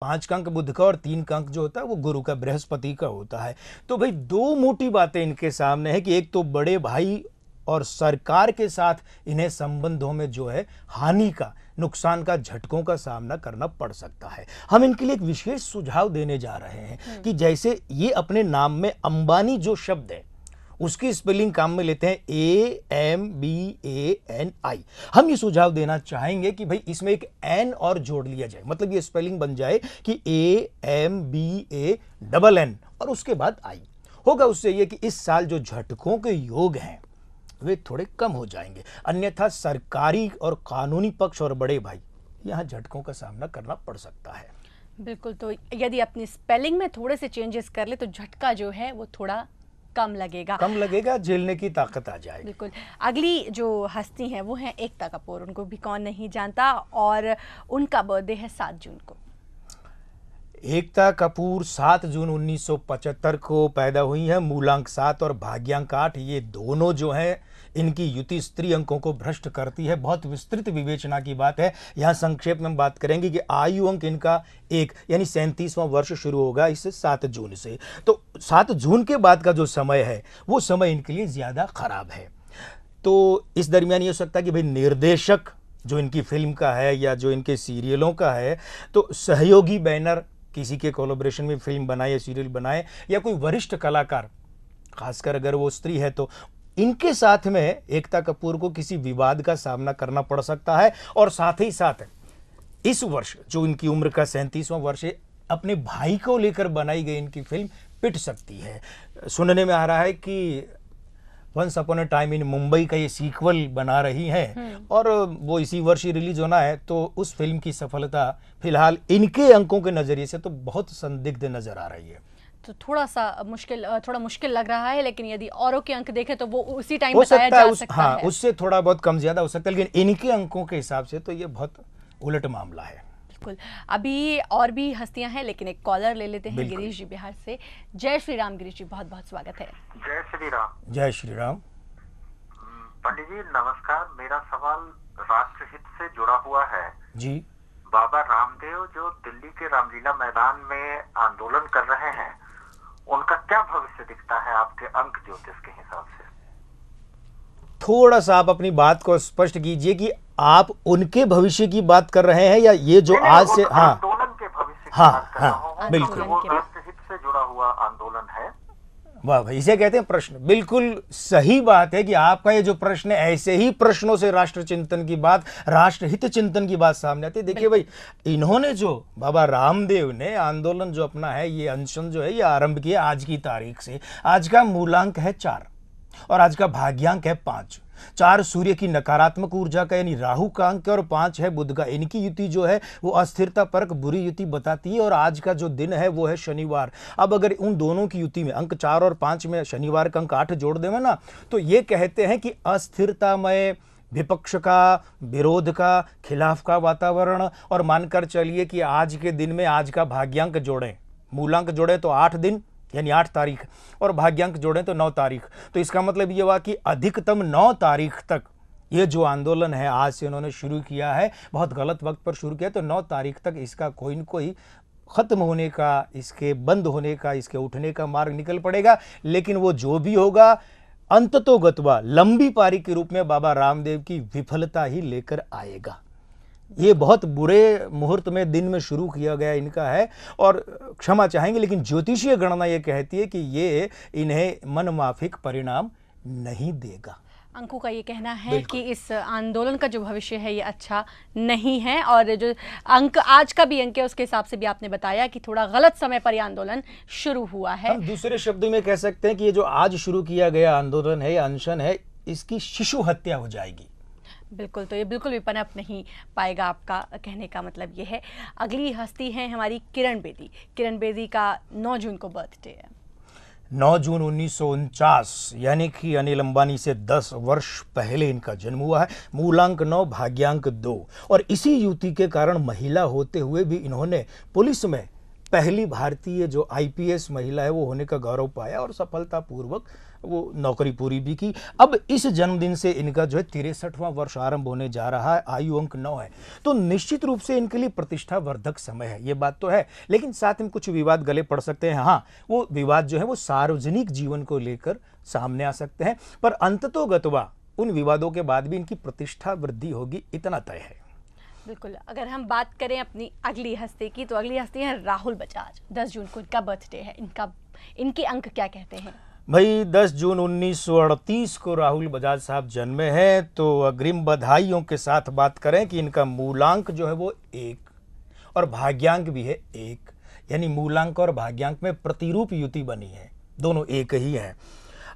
5 का अंक बुध का और 3 का अंक जो होता है वो गुरु का, बृहस्पति का होता है। तो भाई दो मोटी बातें इनके सामने है कि एक तो बड़े भाई और सरकार के साथ इन्हें संबंधों में जो है हानि का, नुकसान का, झटकों का सामना करना पड़ सकता है। हम इनके लिए एक विशेष सुझाव देने जा रहे हैं कि जैसे ये अपने नाम में अंबानी जो शब्द है उसकी स्पेलिंग काम में लेते हैं AMBANI। हम ये सुझाव देना चाहेंगे कि भाई इसमें एक एन और जोड़ लिया जाए, मतलब ये स्पेलिंग बन जाए कि AMBANN और उसके बाद आई होगा। उससे ये कि इस साल जो झटकों के योग हैं वे थोड़े कम हो जाएंगे, अन्यथा सरकारी और कानूनी पक्ष और बड़े भाई यहाँ झटकों का सामना करना पड़ सकता है। बिल्कुल, तो यदि अपनी स्पेलिंग में थोड़े से चेंजेस कर ले तो झटका जो है वो थोड़ा कम लगेगा, झेलने की ताकत आ जाएगी। बिल्कुल। अगली जो हस्ती हैं वो हैं एकता कपूर, उनको भी कौन नहीं जानता, और उनका बर्थडे है 7 जून को। एकता कपूर 7 जून 1975 को पैदा हुई है। मूलांक 7 और भाग्यांक 8 ये दोनों जो है इनकी युति स्त्री अंकों को भ्रष्ट करती है। बहुत विस्तृत विवेचना की बात है। यहाँ संक्षेप में हम बात करेंगे कि आयु अंक इनका 1 यानी 37वां वर्ष शुरू होगा इस 7 जून से। तो 7 जून के बाद का जो समय है वो समय इनके लिए ज़्यादा खराब है। तो इस दरमियान ये हो सकता है कि भाई निर्देशक जो इनकी फिल्म का है या जो इनके सीरियलों का है, तो सहयोगी बैनर किसी के कोलैबोरेशन में फिल्म बनाए या सीरियल बनाए, या कोई वरिष्ठ कलाकार, खासकर अगर वो स्त्री है तो इनके साथ में एकता कपूर को किसी विवाद का सामना करना पड़ सकता है। और साथ ही साथ इस वर्ष जो इनकी उम्र का 37वां वर्ष है, अपने भाई को लेकर बनाई गई इनकी फिल्म पिट सकती है। सुनने में आ रहा है कि once upon a time in Mumbai का ये सीक्वल बना रही हैं और वो इसी वर्ष ही रिलीज होना है। तो उस फिल्म की सफलता फिलहाल इनके अंकों के नज़रिए से तो बहुत संदिग्ध नजर आ रही है। तो थोड़ा मुश्किल लग रहा है, लेकिन यदि औरों के अंक देखें तो वो उसी टाइम बताया जा सकता है। उससे थोड़ा बहुत कम ज्यादा हो सकता है, लेकिन इनके अंकों के हिसाब से तो ये बहुत उलट मामला है। बिल्कुल। अभी और भी हस्तियां हैं, लेकिन एक कॉलर ले लेते हैं। गिरीश जी बिहार से। जय श्री राम गिरीश जी, बहुत बहुत स्वागत है। जय श्री राम। जय श्री राम। पंडित जी नमस्कार। मेरा सवाल राष्ट्रहित से जुड़ा हुआ है जी। बाबा रामदेव जो दिल्ली के रामलीला मैदान में आंदोलन कर रहे हैं, उनका क्या भविष्य दिखता है आपके अंक ज्योतिष के हिसाब से? थोड़ा सा आप अपनी बात को स्पष्ट कीजिए कि आप उनके भविष्य की बात कर रहे हैं या ये जो आज से आंदोलन के भविष्य की बात कर रहा हूं। बिल्कुल, वो राष्ट्रहित से जुड़ा हुआ आंदोलन है। वाह भाई, इसे कहते हैं प्रश्न। बिल्कुल सही बात है कि आपका ये जो प्रश्न है, ऐसे ही प्रश्नों से राष्ट्र चिंतन की बात, राष्ट्रहित चिंतन की बात सामने आती है। देखिए भाई, इन्होंने जो बाबा रामदेव ने आंदोलन जो अपना है, ये अनशन जो है ये आरंभ किया आज की तारीख से। आज का मूलांक है 4 और आज का भाग्यांक है 5। 4 सूर्य की नकारात्मक ऊर्जा का यानी राहु का अंक है और 5 है बुध का। इनकी युति जो है वो अस्थिरता परक बुरी युति बताती है और आज का जो दिन है वो है शनिवार। अब अगर उन दोनों की युति में अंक 4 और 5 में शनिवार का अंक 8 जोड़ दें ना, तो ये कहते हैं कि अस्थिरतामय, विपक्ष का, विरोध का, खिलाफ का वातावरण। और मानकर चलिए कि आज के दिन में आज का भाग्यांक जोड़ें, मूलांक जोड़ें तो 8 दिन यानी 8 तारीख, और भाग्यांक जोड़ें तो 9 तारीख। तो इसका मतलब ये हुआ कि अधिकतम 9 तारीख तक ये जो आंदोलन है आज से उन्होंने शुरू किया है, बहुत गलत वक्त पर शुरू किया, तो 9 तारीख तक इसका कोई न कोई ख़त्म होने का, इसके बंद होने का, इसके उठने का मार्ग निकल पड़ेगा। लेकिन वो जो भी होगा अंततोगत्वा लंबी पारी के रूप में बाबा रामदेव की विफलता ही लेकर आएगा। ये बहुत बुरे मुहूर्त में दिन में शुरू किया गया इनका है और क्षमा चाहेंगे, लेकिन ज्योतिषीय गणना ये कहती है कि ये इन्हें मनमाफिक परिणाम नहीं देगा। अंकों का ये कहना है कि इस आंदोलन का जो भविष्य है ये अच्छा नहीं है, और जो अंक आज का भी अंक है उसके हिसाब से भी आपने बताया कि थोड़ा गलत समय पर यह आंदोलन शुरू हुआ है। हम दूसरे शब्दों में कह सकते हैं कि ये जो आज शुरू किया गया आंदोलन है या अनशन है, इसकी शिशु हत्या हो जाएगी। बिल्कुल, तो ये बिल्कुल भी पनप नहीं पाएगा, आपका कहने का मतलब ये है। अगली हस्ती है हमारी किरण बेदी। किरण बेदी का 9 जून को बर्थडे है। 9 जून 1949 यानी कि अनिल अंबानी से 10 वर्ष पहले इनका जन्म हुआ है। मूलांक 9, भाग्यांक 2, और इसी युति के कारण महिला होते हुए भी इन्होंने पुलिस में पहली भारतीय जो आईपीएस महिला है वो होने का गौरव पाया और सफलतापूर्वक वो नौकरी पूरी भी की। अब इस जन्मदिन से इनका जो है 63वां वर्ष आरंभ होने जा रहा है, आयु अंक 9 है, तो निश्चित रूप से इनके लिए प्रतिष्ठावर्धक समय है, ये बात तो है। लेकिन साथ में कुछ विवाद गले पड़ सकते हैं। हाँ, वो विवाद जो है वो सार्वजनिक जीवन को लेकर सामने आ सकते हैं, पर अंततोगत्वा उन विवादों के बाद भी इनकी प्रतिष्ठा वृद्धि होगी, इतना तय है। बिल्कुल। अगर हम बात करें अपनी अगली हस्ती की, तो अगली हस्ती है राहुल बजाज। 10 जून को इनका बर्थडे है। इनके अंक क्या कहते हैं? भाई 10 जून 1938 को राहुल बजाज साहब जन्मे हैं। तो अग्रिम बधाइयों के साथ बात करें कि इनका मूलांक जो है वो 1 और भाग्यांक भी है 1, यानी मूलांक और भाग्यांक में प्रतिरूप युति बनी है, दोनों एक ही है।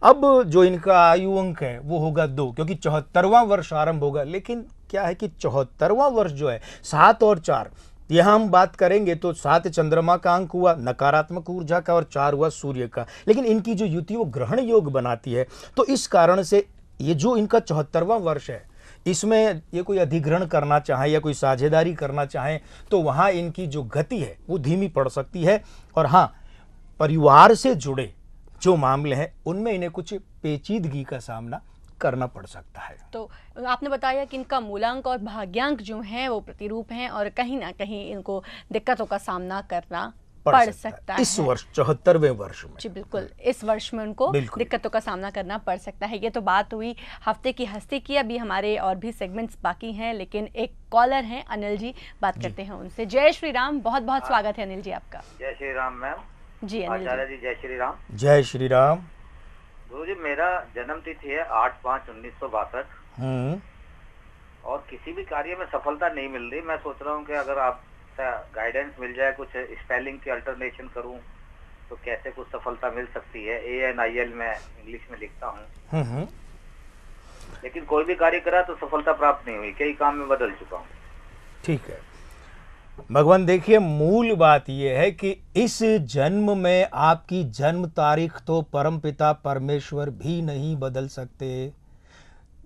अब जो इनका आयु अंक है वो होगा 2, क्योंकि 74वां वर्ष आरंभ होगा। लेकिन क्या है कि 74वां वर्ष जो है 7 और 4, यहाँ हम बात करेंगे तो 7 चंद्रमा का अंक हुआ, नकारात्मक ऊर्जा का, और 4 हुआ सूर्य का। लेकिन इनकी जो युति वो ग्रहण योग बनाती है, तो इस कारण से ये जो इनका 74वां वर्ष है, इसमें ये कोई अधिग्रहण करना चाहे या कोई साझेदारी करना चाहे तो वहाँ इनकी जो गति है वो धीमी पड़ सकती है। और हाँ, परिवार से जुड़े जो मामले हैं उनमें इन्हें कुछ पेचीदगी का सामना करना पड़ सकता है। तो आपने बताया कि इनका मूलांक और भाग्यांक जो हैं वो प्रतिरूप हैं और कहीं ना कहीं इनको दिक्कतों का सामना करना पड़ सकता है इस वर्ष 74वें वर्ष में। जी बिल्कुल, इस वर्ष में उनको दिक्कतों का सामना करना पड़ सकता है। ये तो बात हुई हफ्ते की हस्ती की। अभी हमारे और भी सेगमेंट्स बाकी हैं, लेकिन एक कॉलर हैं अनिल जी, बात करते हैं उनसे। जय श्री राम, बहुत बहुत स्वागत है अनिल जी आपका। जय श्री राम मैम। जी अनिल आचार्य जी जय श्री राम। जय श्री राम। गुरु जी, मेरा जन्म तिथि है 8/5/1962 और किसी भी कार्य में सफलता नहीं मिल रही। मैं सोच रहा हूँ कि अगर आप गाइडेंस मिल जाए, कुछ स्पेलिंग की अल्टरनेशन करूँ तो कैसे कुछ सफलता मिल सकती है। ANIL में इंग्लिश में लिखता हूँ, लेकिन कोई भी कार्य करा तो सफलता प्राप्त नहीं हुई, कई काम में बदल चुका हूँ। ठीक है भगवान, देखिए मूल बात यह है कि इस जन्म में आपकी जन्म तारीख तो परमपिता परमेश्वर भी नहीं बदल सकते।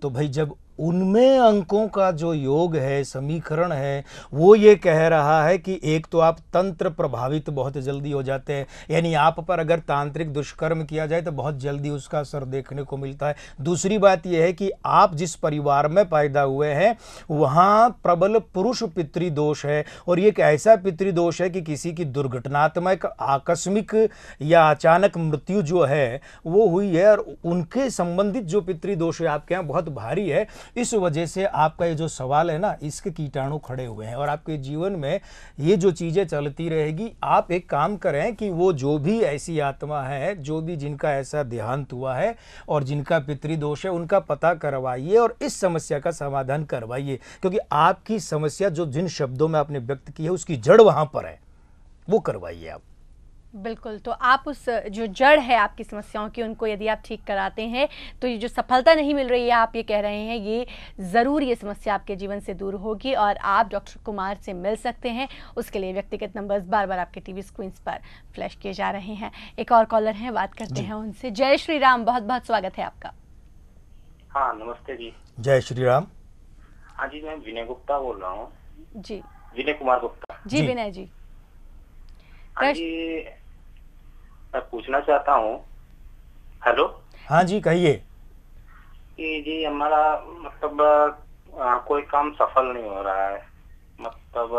तो भाई जब उनमें अंकों का जो योग है, समीकरण है, वो ये कह रहा है कि एक तो आप तंत्र प्रभावित बहुत जल्दी हो जाते हैं, यानी आप पर अगर तांत्रिक दुष्कर्म किया जाए तो बहुत जल्दी उसका असर देखने को मिलता है। दूसरी बात यह है कि आप जिस परिवार में पैदा हुए हैं वहाँ प्रबल पुरुष पितृदोष है, और ये एक ऐसा पितृदोष है कि किसी की दुर्घटनात्मक, आकस्मिक या अचानक मृत्यु जो है वो हुई है, और उनके संबंधित जो पितृदोष है आपके यहाँ बहुत भारी है। इस वजह से आपका ये जो सवाल है ना, इसके कीटाणु खड़े हुए हैं और आपके जीवन में ये जो चीज़ें चलती रहेगी। आप एक काम करें कि वो जो भी ऐसी आत्मा है, जो भी जिनका ऐसा देहांत हुआ है और जिनका पितृदोष है, उनका पता करवाइए और इस समस्या का समाधान करवाइए, क्योंकि आपकी समस्या जो जिन शब्दों में आपने व्यक्त की है उसकी जड़ वहाँ पर है, वो करवाइए आप। बिल्कुल। तो आप उस जो जड़ है आपकी समस्याओं की, उनको यदि आप ठीक कराते हैं तो ये जो सफलता नहीं मिल रही है, आप ये कह रहे हैं, ये ज़रूर ये समस्या आपके जीवन से दूर होगी और आप डॉक्टर कुमार से मिल सकते हैं। उसके लिए व्यक्तिगत नंबर्स बार बार आपके टीवी स्क्रीन पर फ्लैश किए जा रहे हैं। एक और कॉलर हैं, बात करते हैं उनसे। जय श्री राम, बहुत बहुत स्वागत है आपका। हाँ नमस्ते जी। जय श्री राम। हाँ जी, मैं विनय गुप्ता बोल रहा हूँ। जी विनय कुमार गुप्ता। जी विनय जी। हाँ जी, मैं पूछना चाहता हूँ। हेलो। हाँ जी कहिए। कि जी हमारा मतलब कोई काम सफल नहीं हो रहा है, मतलब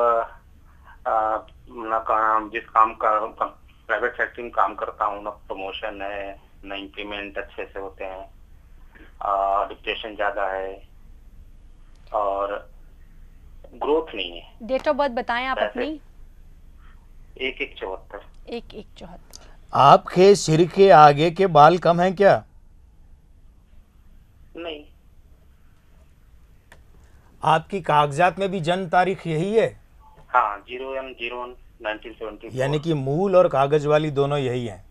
ना काम, जिस काम का प्राइवेट सेक्टर में काम करता हूँ ना प्रमोशन है, ना इंक्रीमेंट अच्छे से होते हैं, डिप्रेशन ज्यादा है और ग्रोथ नहीं है। डेट ऑफ बर्थ बताएं आप अपनी। 1174। 1174। आपके सिर के आगे के बाल कम हैं क्या? नहीं। आपकी कागजात में भी जन्म तारीख यही है? हाँ 0/1/1974। यानी कि मूल और कागज वाली दोनों यही हैं।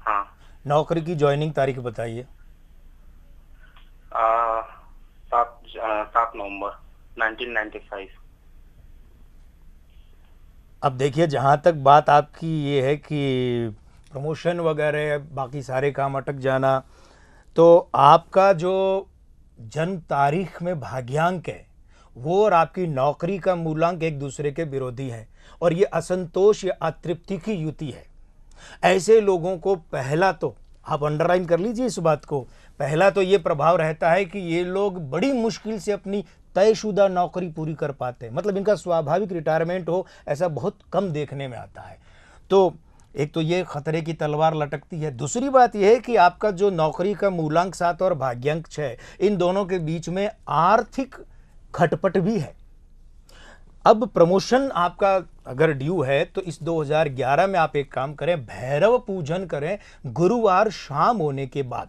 हाँ। नौकरी की ज्वाइनिंग तारीख बताइए। 7 नवंबर 1995। अब देखिए, जहाँ तक बात आपकी ये है कि प्रमोशन वगैरह बाकी सारे काम अटक जाना, तो आपका जो जन्म तारीख में भाग्यांक है वो और आपकी नौकरी का मूलांक एक दूसरे के विरोधी है, और ये असंतोष या अतृप्ति की युति है। ऐसे लोगों को पहला तो आप अंडरलाइन कर लीजिए इस बात को, पहला तो ये प्रभाव रहता है कि ये लोग बड़ी मुश्किल से अपनी तयशुदा नौकरी पूरी कर पाते हैं, मतलब इनका स्वाभाविक रिटायरमेंट हो ऐसा बहुत कम देखने में आता है। तो एक तो ये खतरे की तलवार लटकती है। दूसरी बात यह है कि आपका जो नौकरी का मूलांक 7 और भाग्यांक 6, इन दोनों के बीच में आर्थिक खटपट भी है। अब प्रमोशन आपका अगर ड्यू है तो इस 2011 में आप एक काम करें, भैरव पूजन करें गुरुवार शाम होने के बाद।